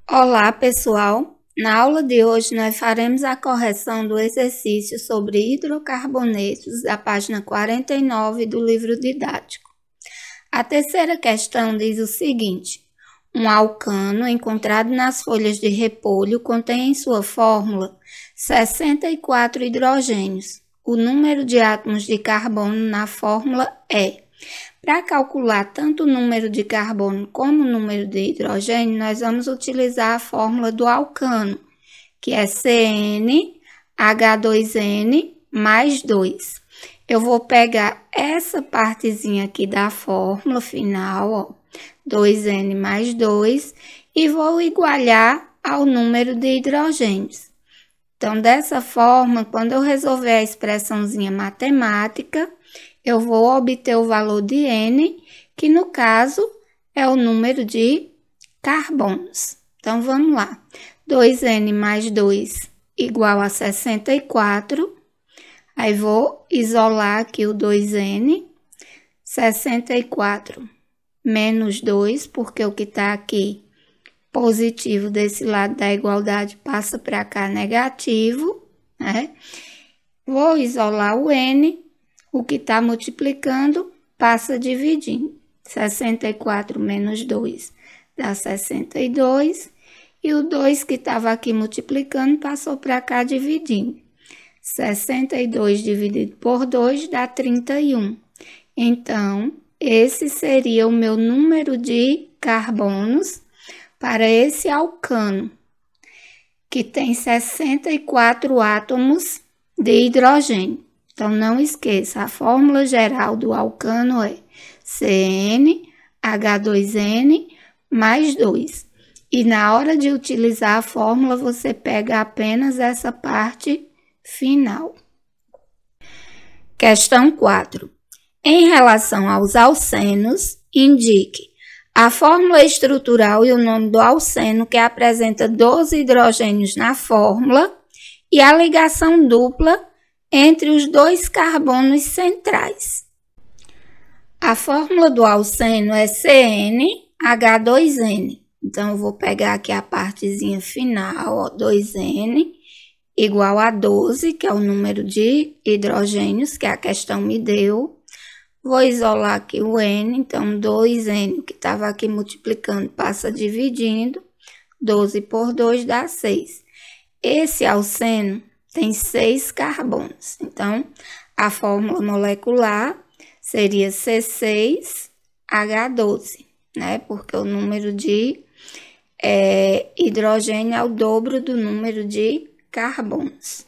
Olá, pessoal! Na aula de hoje, nós faremos a correção do exercício sobre hidrocarbonetos da página 49 do livro didático. A terceira questão diz o seguinte: um alcano encontrado nas folhas de repolho contém em sua fórmula 64 hidrogênios. O número de átomos de carbono na fórmula é... Para calcular tanto o número de carbono como o número de hidrogênio, nós vamos utilizar a fórmula do alcano, que é CnH2n mais 2. Eu vou pegar essa partezinha aqui da fórmula final, ó, 2n mais 2, e vou igualar ao número de hidrogênios. Então, dessa forma, quando eu resolver a expressãozinha matemática, eu vou obter o valor de N, que no caso é o número de carbonos. Então, vamos lá. 2N mais 2 igual a 64. Aí, vou isolar aqui o 2N. 64 menos 2, porque o que está aqui positivo desse lado da igualdade passa para cá negativo, né? Vou isolar o N. O que está multiplicando passa dividindo. 64 menos 2 dá 62. E o 2 que estava aqui multiplicando passou para cá dividindo. 62 dividido por 2 dá 31. Então, esse seria o meu número de carbonos para esse alcano, que tem 64 átomos de hidrogênio. Então, não esqueça, a fórmula geral do alcano é CnH2n mais 2. E na hora de utilizar a fórmula, você pega apenas essa parte final. Questão 4. Em relação aos alcenos, indique a fórmula estrutural e o nome do alceno que apresenta 12 hidrogênios na fórmula e a ligação dupla entre os dois carbonos centrais. A fórmula do alceno é CnH2n. Então, eu vou pegar aqui a partezinha final, ó, 2n, igual a 12, que é o número de hidrogênios que a questão me deu. Vou isolar aqui o n, então 2n, que estava aqui multiplicando, passa dividindo. 12 por 2 dá 6. Esse alceno tem 6 carbonos. Então, a fórmula molecular seria C6H12, né? Porque o número de hidrogênio é o dobro do número de carbonos.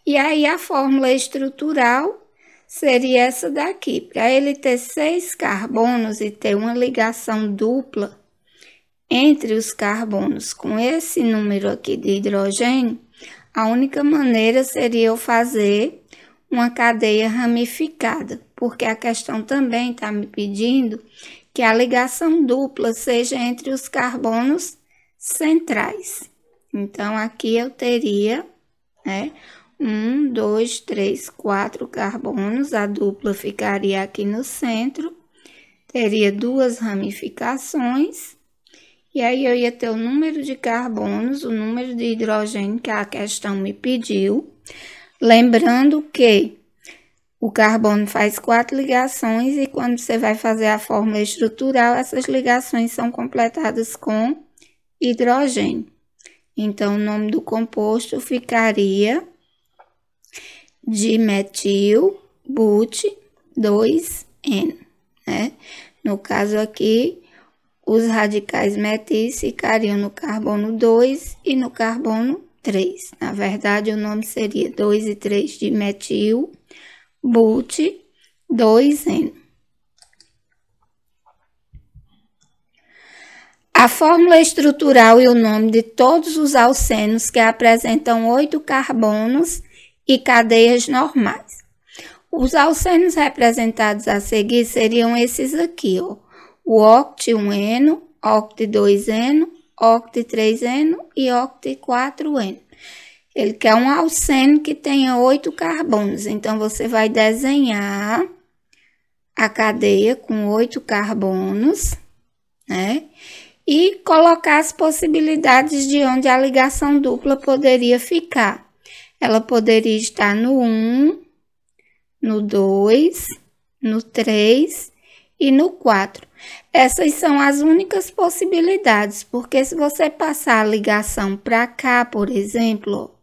E aí, a fórmula estrutural seria essa daqui. Para ele ter 6 carbonos e ter uma ligação dupla entre os carbonos com esse número aqui de hidrogênio, a única maneira seria eu fazer uma cadeia ramificada, porque a questão também está me pedindo que a ligação dupla seja entre os carbonos centrais. Então, aqui eu teria, né, 1, 2, 3, 4 carbonos, a dupla ficaria aqui no centro, teria 2 ramificações. E aí, eu ia ter o número de carbonos, o número de hidrogênio que a questão me pediu. Lembrando que o carbono faz 4 ligações e quando você vai fazer a fórmula estrutural, essas ligações são completadas com hidrogênio. Então, o nome do composto ficaria dimetil but 2N, né? No caso aqui, os radicais metis ficariam no carbono 2 e no carbono 3. Na verdade, o nome seria 2 e 3 de metil, but 2N. A fórmula estrutural e o nome de todos os alcenos que apresentam 8 carbonos e cadeias normais. Os alcenos representados a seguir seriam esses aqui, ó. O oct-1-eno, oct-2-eno, oct-3-eno e oct-4-eno. Ele quer um alceno que tenha 8 carbonos. Então, você vai desenhar a cadeia com 8 carbonos, né? e colocar as possibilidades de onde a ligação dupla poderia ficar. Ela poderia estar no 1, no 2, no 3 e no 4. Essas são as únicas possibilidades, porque se você passar a ligação para cá, por exemplo,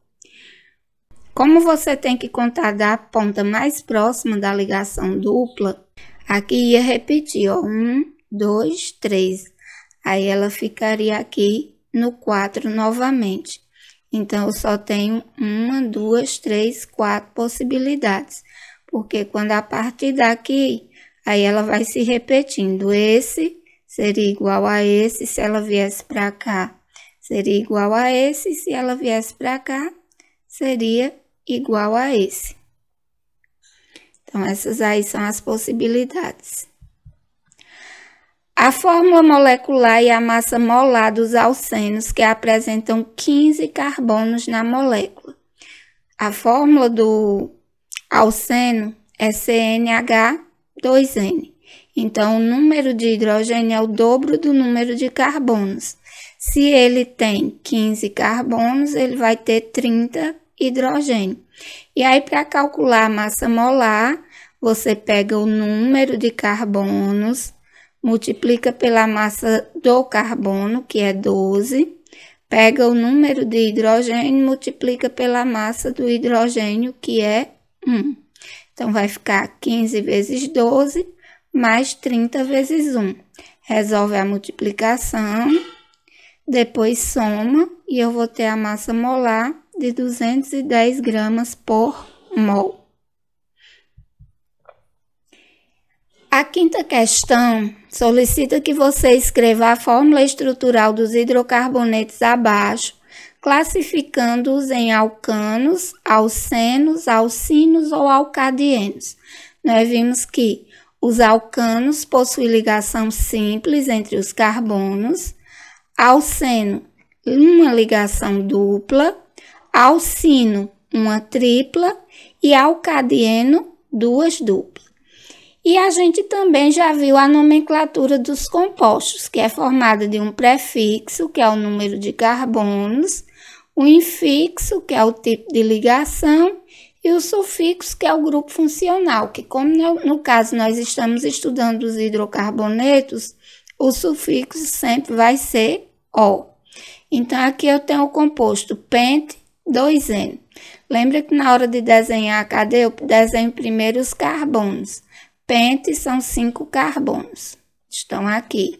como você tem que contar da ponta mais próxima da ligação dupla, aqui ia repetir, ó, 1, 2, 3. Aí ela ficaria aqui no 4 novamente. Então, eu só tenho 1, 2, 3, 4 possibilidades. Porque quando a partir daqui, aí ela vai se repetindo. Esse seria igual a esse se ela viesse para cá. Seria igual a esse, se ela viesse para cá, seria igual a esse. Então, essas aí são as possibilidades. A fórmula molecular e a massa molar dos alcenos que apresentam 15 carbonos na molécula. A fórmula do alceno é CnH2n. Então, o número de hidrogênio é o dobro do número de carbonos. Se ele tem 15 carbonos, ele vai ter 30 hidrogênio. E aí, para calcular a massa molar, você pega o número de carbonos, multiplica pela massa do carbono, que é 12, pega o número de hidrogênio, multiplica pela massa do hidrogênio, que é 1. Então, vai ficar 15 vezes 12, mais 30 vezes 1. Resolve a multiplicação, depois soma, e eu vou ter a massa molar de 210 gramas por mol. A quinta questão solicita que você escreva a fórmula estrutural dos hidrocarbonetos abaixo, classificando-os em alcanos, alcenos, alcinos ou alcadienos. Nós vimos que os alcanos possuem ligação simples entre os carbonos, alceno, uma ligação dupla, alcino, uma tripla e alcadieno, duas duplas. E a gente também já viu a nomenclatura dos compostos, que é formada de um prefixo, que é o número de carbonos, o infixo, que é o tipo de ligação, e o sufixo, que é o grupo funcional, que como no caso nós estamos estudando os hidrocarbonetos, o sufixo sempre vai ser O. Então, aqui eu tenho o composto pente 2N. Lembra que na hora de desenhar a cadeia, eu desenho primeiro os carbonos. Pente são 5 carbonos, estão aqui.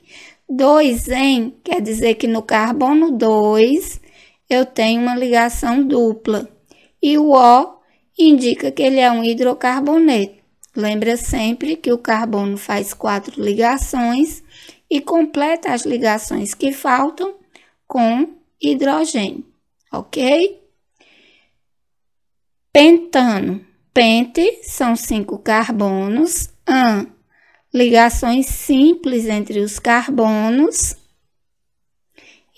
2N quer dizer que no carbono 2 eu tenho uma ligação dupla. E o O indica que ele é um hidrocarboneto. Lembra sempre que o carbono faz 4 ligações e completa as ligações que faltam com hidrogênio, ok? Pentano. Pente são 5 carbonos. Ligações simples entre os carbonos.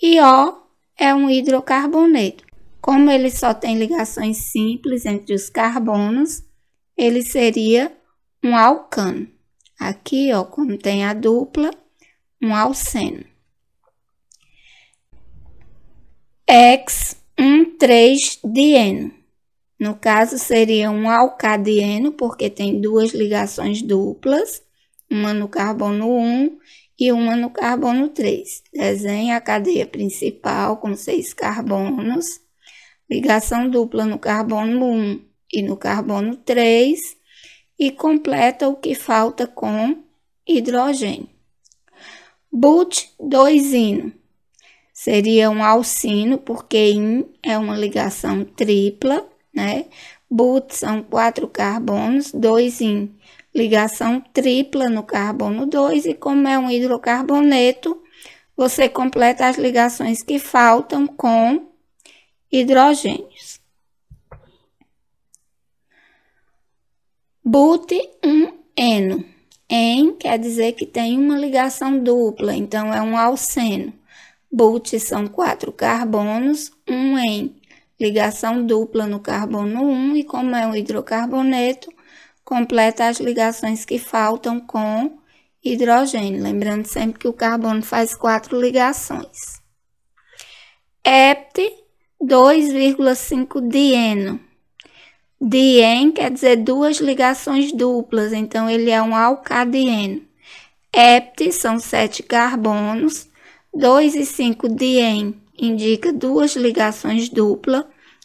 E O é um hidrocarboneto. Como ele só tem ligações simples entre os carbonos, ele seria um alcano. Aqui, ó, como tem a dupla, um alceno. X13-dieno. No caso, seria um alcadieno, porque tem 2 ligações duplas, uma no carbono 1 e uma no carbono 3. Desenha a cadeia principal com 6 carbonos, ligação dupla no carbono 1 e no carbono 3, e completa o que falta com hidrogênio. But2-ino. Seria um alcino, porque in é uma ligação tripla, né? But são 4 carbonos, 2-in, ligação tripla no carbono 2, e como é um hidrocarboneto, você completa as ligações que faltam com hidrogênios. But1-eno. En quer dizer que tem uma ligação dupla, então é um alceno. But são 4 carbonos, 1-en, ligação dupla no carbono 1, e como é um hidrocarboneto, completa as ligações que faltam com hidrogênio. Lembrando sempre que o carbono faz 4 ligações. Hept, 2,5 dieno. Dien quer dizer 2 ligações duplas, então ele é um alcadieno. Hept são 7 carbonos, 2 e 5 dien indica 2 ligações duplas,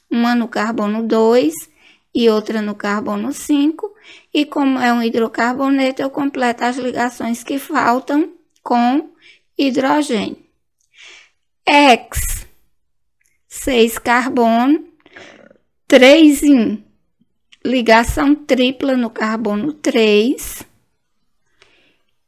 uma no carbono 2 e outra no carbono 5, e como é um hidrocarboneto, eu completo as ligações que faltam com hidrogênio. Hex, 6 carbono, 3 em 1. Ligação tripla no carbono 3.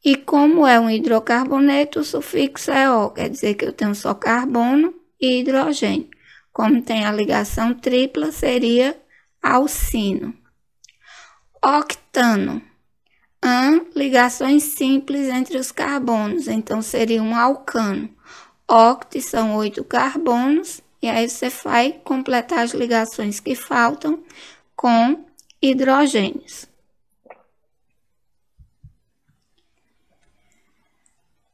E como é um hidrocarboneto, o sufixo é O, quer dizer que eu tenho só carbono e hidrogênio. Como tem a ligação tripla, seria alcino. Octano. Ligações simples entre os carbonos, então seria um alcano. Oct são 8 carbonos, e aí você vai completar as ligações que faltam com hidrogênios.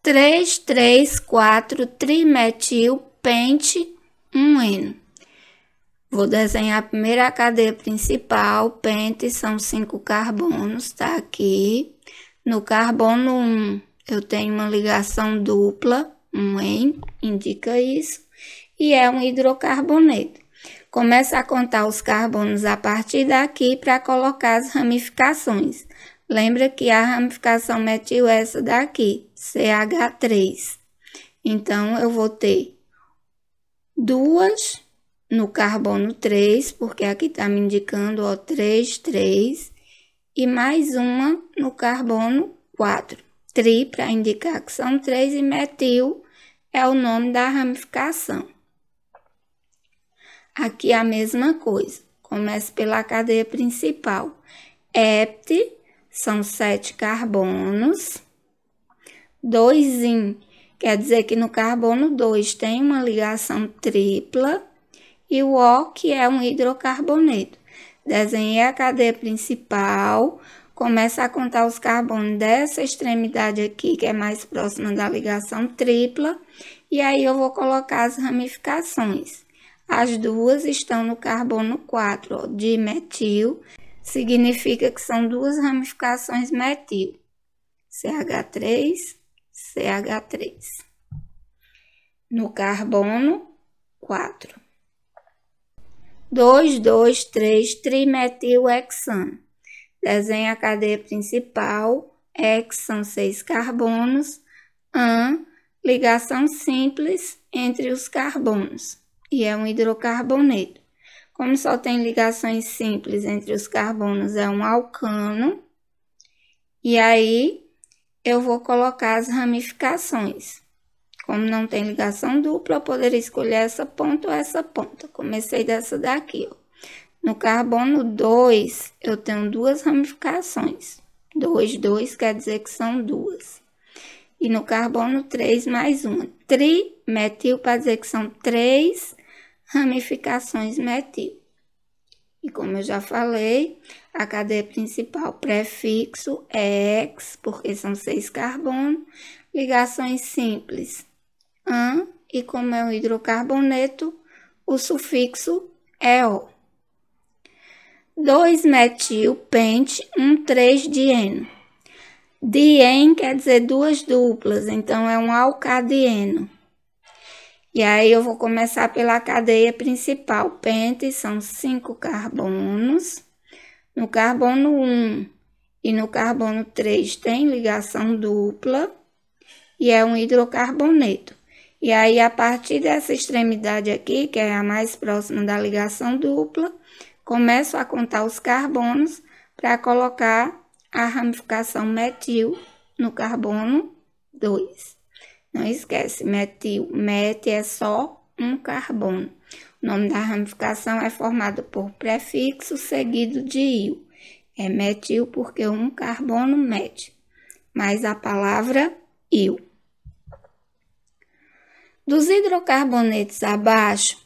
3,3,4 trimetil pente 1N. Vou desenhar primeiro a cadeia principal. Pente são 5 carbonos, tá aqui. No carbono 1 eu tenho uma ligação dupla, 1N, indica isso, e é um hidrocarboneto. Começa a contar os carbonos a partir daqui para colocar as ramificações. Lembra que a ramificação metil é essa daqui, CH3. Então, eu vou ter 2 no carbono 3, porque aqui está me indicando, ó, 3, 3, e mais uma no carbono 4. Tri, para indicar que são 3, e metil é o nome da ramificação. Aqui a mesma coisa, começa pela cadeia principal. Hept, são 7 carbonos, 2 in, quer dizer que no carbono 2 tem uma ligação tripla, e o O, que é um hidrocarboneto. Desenhei a cadeia principal, começa a contar os carbonos dessa extremidade aqui, que é mais próxima da ligação tripla, e aí eu vou colocar as ramificações. As duas estão no carbono 4, ó, dimetil, significa que são 2 ramificações metil. CH3, CH3. No carbono 4. 2, 2, 3, trimetilhexano. Desenha a cadeia principal, Hex são 6 carbonos, ligação simples entre os carbonos, e é um hidrocarboneto. Como só tem ligações simples entre os carbonos, é um alcano, e aí eu vou colocar as ramificações. Como não tem ligação dupla, eu poderia escolher essa ponta ou essa ponta. Comecei dessa daqui, ó. No carbono 2, eu tenho 2 ramificações. 2, 2 quer dizer que são 2. E no carbono 3, mais uma. Trimetil para dizer que são 3 ramificações metil. E como eu já falei, a cadeia principal, prefixo é X, porque são 6 carbonos. Ligações simples, e como é um hidrocarboneto, o sufixo é O. 2-metil pente 1,3-dieno. Dien quer dizer 2 duplas, então é um alcadieno. E aí eu vou começar pela cadeia principal. Pente são 5 carbonos. No carbono 1 e no carbono 3 tem ligação dupla e é um hidrocarboneto. E aí, a partir dessa extremidade aqui, que é a mais próxima da ligação dupla, começo a contar os carbonos para colocar a ramificação metil no carbono 2. Não esquece, metil, met é só um carbono. O nome da ramificação é formado por prefixo seguido de il. É metil porque um carbono met, mais a palavra il. Dos hidrocarbonetos abaixo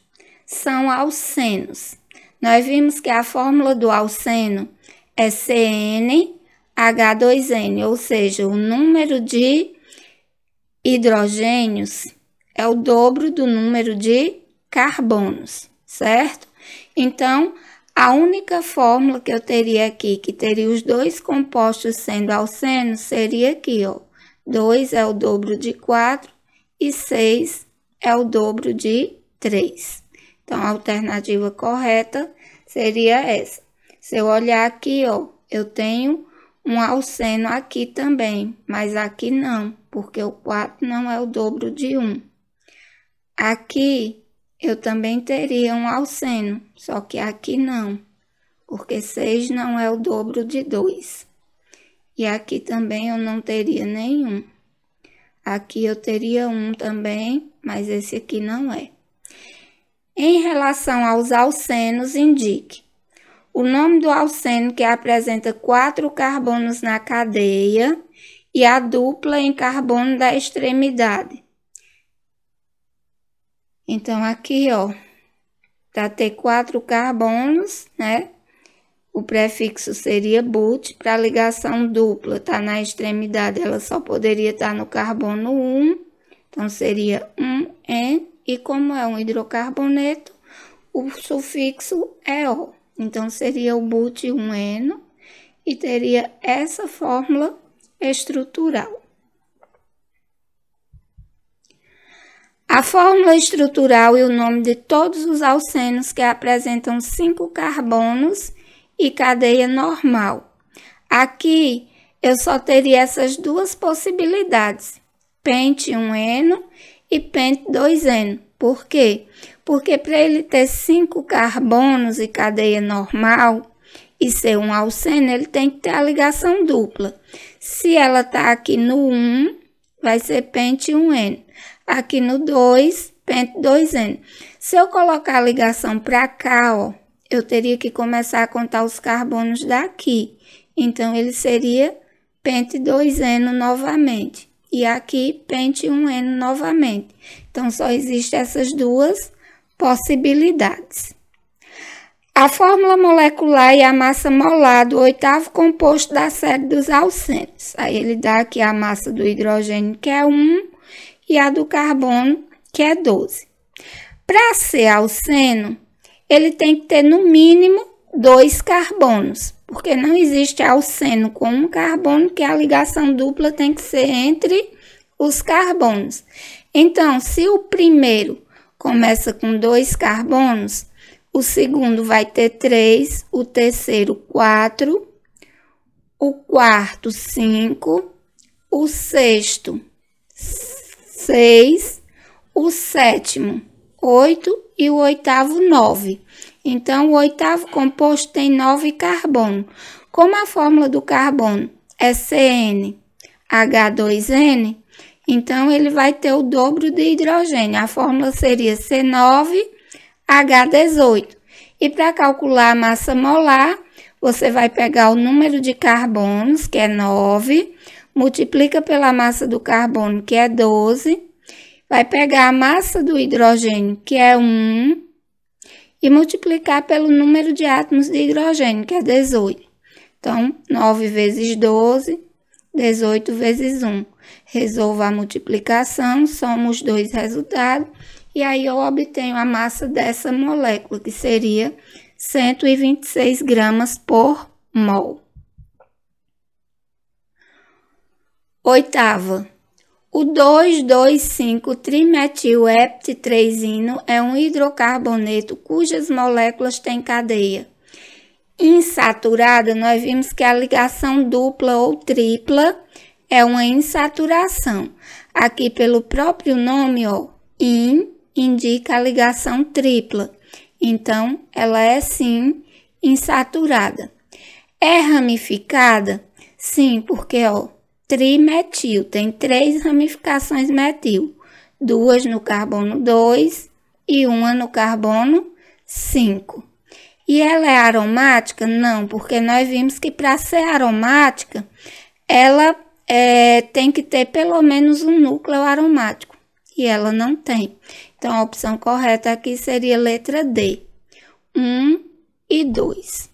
são alcenos. Nós vimos que a fórmula do alceno é CN, H2N, ou seja, o número de hidrogênios é o dobro do número de carbonos, certo? Então, a única fórmula que eu teria aqui, que teria os dois compostos sendo alcenos, seria aqui, ó. 2 é o dobro de 4 e 6 é o dobro de 3. Então, a alternativa correta seria essa. Se eu olhar aqui, ó, eu tenho um alceno aqui também, mas aqui não, porque o 4 não é o dobro de 1. Aqui eu também teria um alceno, só que aqui não, porque 6 não é o dobro de 2. E aqui também eu não teria nenhum. Aqui eu teria 1 também, mas esse aqui não é. Em relação aos alcenos, indique o nome do alceno que apresenta 4 carbonos na cadeia e a dupla em carbono da extremidade. Então, aqui, ó, para ter 4 carbonos, né? O prefixo seria but. Para ligação dupla, tá na extremidade, ela só poderia estar no carbono 1. Então, seria 1N. E como é um hidrocarboneto, o sufixo é O. Então, seria o but 1N. E teria essa fórmula estrutural. A fórmula estrutural e o nome de todos os alcenos que apresentam 5 carbonos e cadeia normal. Aqui, eu só teria essas duas possibilidades, pente 1N e pente 2N. Por quê? Porque para ele ter 5 carbonos e cadeia normal e ser um alceno, ele tem que ter a ligação dupla. Se ela está aqui no 1, vai ser pente 1N. Aqui no 2, pente 2N. Se eu colocar a ligação para cá, ó, eu teria que começar a contar os carbonos daqui. Então, ele seria pente 2N novamente. E aqui, pente 1N novamente. Então, só existem essas duas possibilidades. A fórmula molecular e a massa molar do 8º composto da série dos alcenos. Aí, ele dá aqui a massa do hidrogênio, que é 1, e a do carbono, que é 12. Para ser alceno, ele tem que ter no mínimo 2 carbonos, porque não existe alceno com um carbono, que a ligação dupla tem que ser entre os carbonos. Então, se o primeiro começa com 2 carbonos, o segundo vai ter 3, o terceiro 4, o quarto 5, o sexto 6, o sétimo 8 e o oitavo 9. Então, o 8º composto tem 9 carbono. Como a fórmula do carbono é CnH2n, então ele vai ter o dobro de hidrogênio. A fórmula seria C9H18. E para calcular a massa molar, você vai pegar o número de carbonos, que é 9, multiplica pela massa do carbono, que é 12, vai pegar a massa do hidrogênio, que é 1, e multiplicar pelo número de átomos de hidrogênio, que é 18. Então, 9 vezes 12, 18 vezes 1. Resolvo a multiplicação, somo os dois resultados, e aí eu obtenho a massa dessa molécula, que seria 126 gramas por mol. 8ª. O 2,2,5-trimetilheptitreizino é um hidrocarboneto cujas moléculas têm cadeia insaturada. Nós vimos que a ligação dupla ou tripla é uma insaturação. Aqui, pelo próprio nome, ó, indica a ligação tripla. Então, ela é sim insaturada. É ramificada? Sim, porque, ó, trimetil, tem 3 ramificações metil, 2 no carbono 2 e 1 no carbono 5. E ela é aromática? Não, porque nós vimos que para ser aromática, ela tem que ter pelo menos um núcleo aromático, e ela não tem. Então, a opção correta aqui seria letra D, 1 e 2.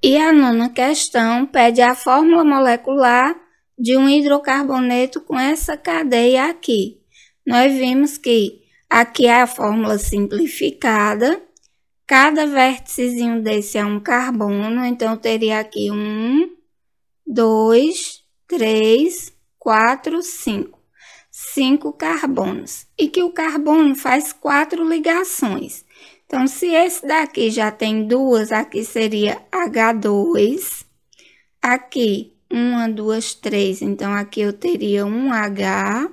E a nona questão pede a fórmula molecular de um hidrocarboneto com essa cadeia aqui. Nós vimos que aqui é a fórmula simplificada. Cada vérticezinho desse é um carbono, então eu teria aqui 1, 2, 3, 4, 5. 5 carbonos. E que o carbono faz 4 ligações. Então, se esse daqui já tem 2, aqui seria H2. Aqui, 1, 2, 3. Então, aqui eu teria um H.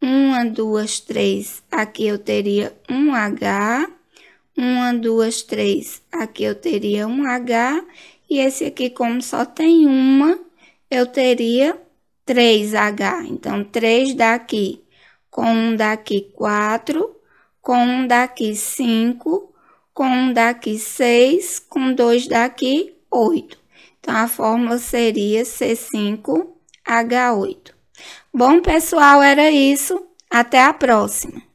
1, 2, 3. Aqui eu teria um H. 1, 2, 3. Aqui eu teria um H. E esse aqui, como só tem uma, eu teria 3H. Então, 3 daqui, com um daqui 4, com um daqui 5, com um daqui 6, com 2 daqui 8. Então, a fórmula seria C5H8. Bom, pessoal, era isso. Até a próxima.